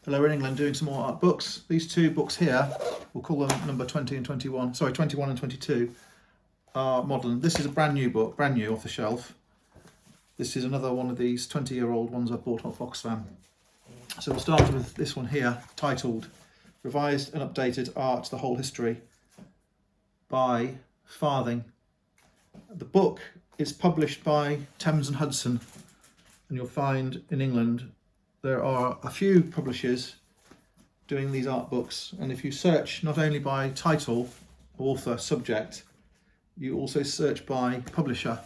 Hello, in England, doing some more art books. These two books here, we'll call them number 20 and 21, sorry, 21 and 22, are modern. This is a brand new book, brand new off the shelf. This is another one of these 20-year-old ones I bought off Oxfam. So we'll start with this one here, titled Revised and Updated Art, the Whole History by Farthing. The book is published by Thames and Hudson, and you'll find in England there are a few publishers doing these art books, and if you search not only by title, author, subject, you also search by publisher,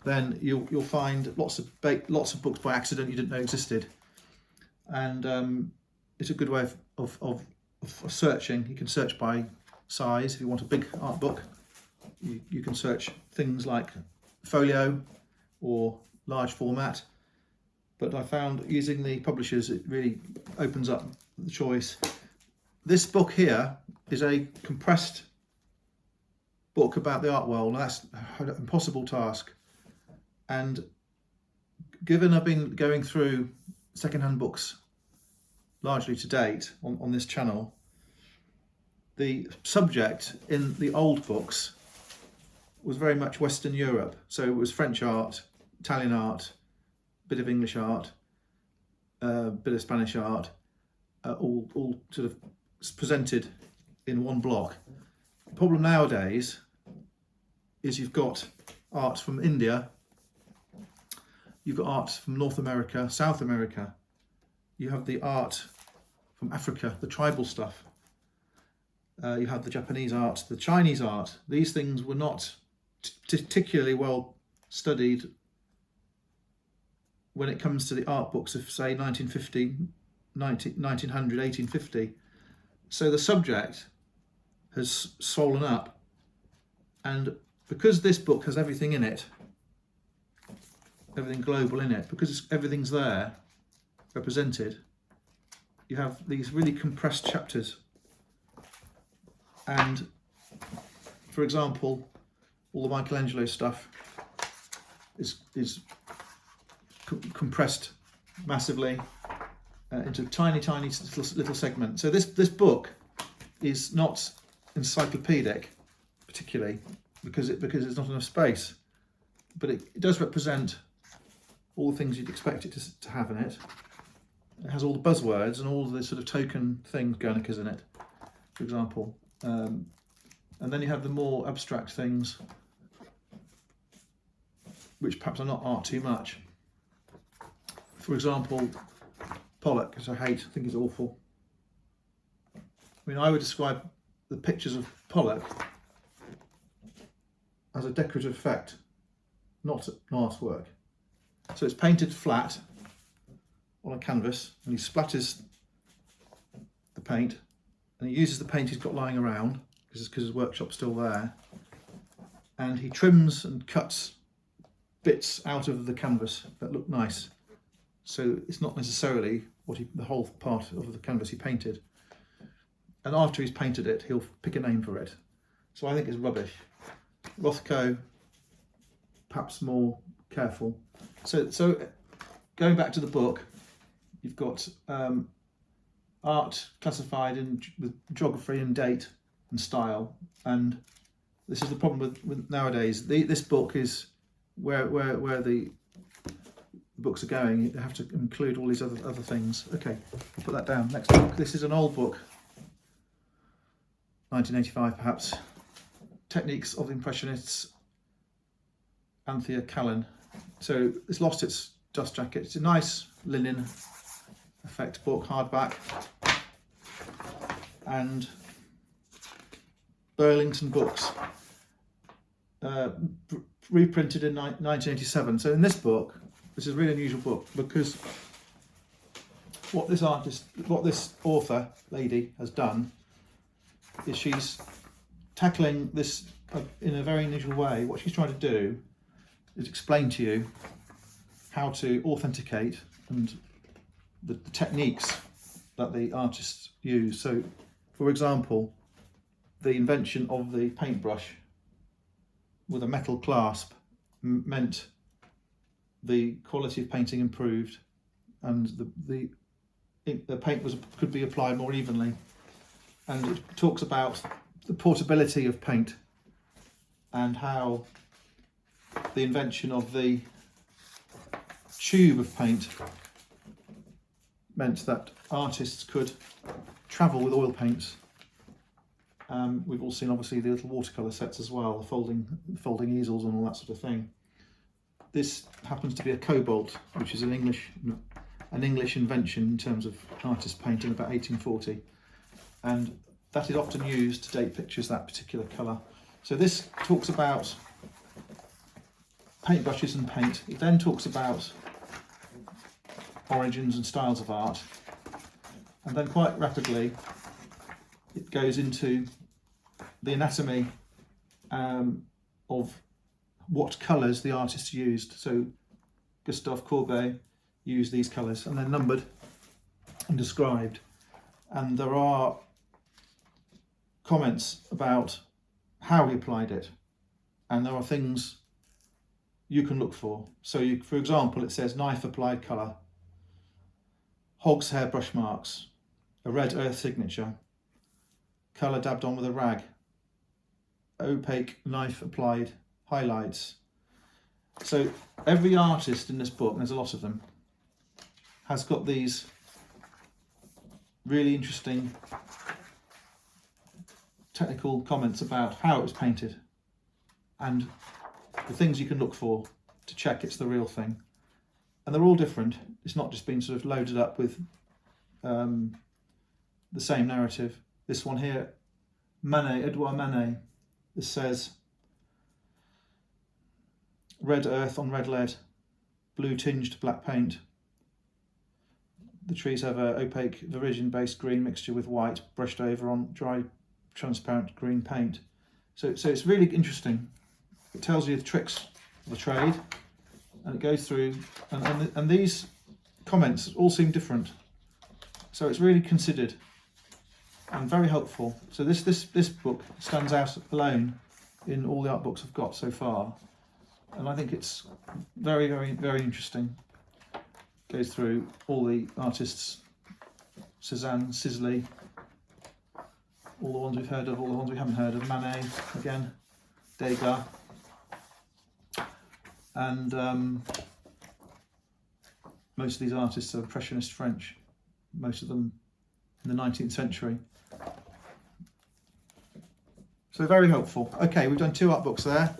then you'll find lots of books by accident you didn't know existed. And it's a good way of searching. You can search by size. If you want a big art book, you can search things like folio or large format. But I found using the publishers, it really opens up the choice. This book here is a compressed book about the art world, and that's an impossible task. And given I've been going through secondhand books largely to date on this channel, the subject in the old books was very much Western Europe. So it was French art, Italian art, bit of English art, bit of Spanish art, all sort of presented in one block. The problem nowadays is you've got art from India, you've got art from North America, South America, you have the art from Africa, the tribal stuff, you have the Japanese art, the Chinese art. These things were not particularly well studied when it comes to the art books of, say, 1950, 1900, 1850. So the subject has swollen up, and because this book has everything in it, everything global in it, because everything's there represented, you have these really compressed chapters. And for example, all the Michelangelo stuff is compressed massively into tiny little segments. So this book is not encyclopedic particularly because there's not enough space, but it does represent all the things you'd expect it to have in it. It has all the buzzwords and all the sort of token things, Guernica's in it, for example. And then you have the more abstract things, which perhaps are not art too much. For example, Pollock, which I hate, I think is awful. I mean, I would describe the pictures of Pollock as a decorative effect, not an artwork. So it's painted flat on a canvas, and he splatters the paint, and he uses the paint he's got lying around, because his workshop's still there, and he trims and cuts bits out of the canvas that look nice. So it's not necessarily the whole part of the canvas he painted. And after he's painted it, he'll pick a name for it. So I think it's rubbish. Rothko, perhaps more careful. So going back to the book, you've got art classified with geography and date and style. And this is the problem with nowadays. This book is where the books are going. You have to include all these other things. Okay, I'll put that down. Next book. This is an old book, 1985 perhaps. Techniques of the Impressionists, Anthea Callan. So it's lost its dust jacket. It's a nice linen effect book, hardback, and Burlington Books, reprinted in 1987. So in this book, this is a really unusual book, because what this author lady has done is she's tackling this in a very unusual way. What she's trying to do is explain to you how to authenticate and the techniques that the artists use. So, for example, the invention of the paintbrush with a metal clasp meant the quality of painting improved, and the the paint could be applied more evenly. And it talks about the portability of paint and how the invention of the tube of paint meant that artists could travel with oil paints. We've all seen obviously the little watercolour sets as well, the folding easels and all that sort of thing. This happens to be a cobalt, which is an English invention in terms of artist painting about 1840, and that is often used to date pictures that particular colour. So this talks about paintbrushes and paint. It then talks about origins and styles of art, and then quite rapidly it goes into the anatomy of what colours the artist used. So Gustave Courbet used these colours, and they're numbered and described, and there are comments about how he applied it, and there are things you can look for. So for example, it says knife applied colour, hog's hair brush marks, a red earth signature, colour dabbed on with a rag, opaque knife applied highlights. So every artist in this book, and there's a lot of them, has got these really interesting technical comments about how it was painted and the things you can look for to check it's the real thing. And they're all different. It's not just been sort of loaded up with the same narrative. This one here, Manet, Edouard Manet, this says red earth on red lead, blue tinged black paint. The trees have a opaque Viridian based green mixture with white brushed over on dry transparent green paint. So it's really interesting. It tells you the tricks of the trade, and it goes through, and these comments all seem different. So it's really considered and very helpful. So this book stands out alone in all the art books I've got so far, and I think it's very, very, very interesting. Goes through all the artists, Cézanne, Sisley, all the ones we've heard of, all the ones we haven't heard of, Manet again, Degas, and most of these artists are impressionist French, most of them in the 19th century. So very helpful. Okay, we've done 2 art books there.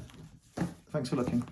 Thanks for looking.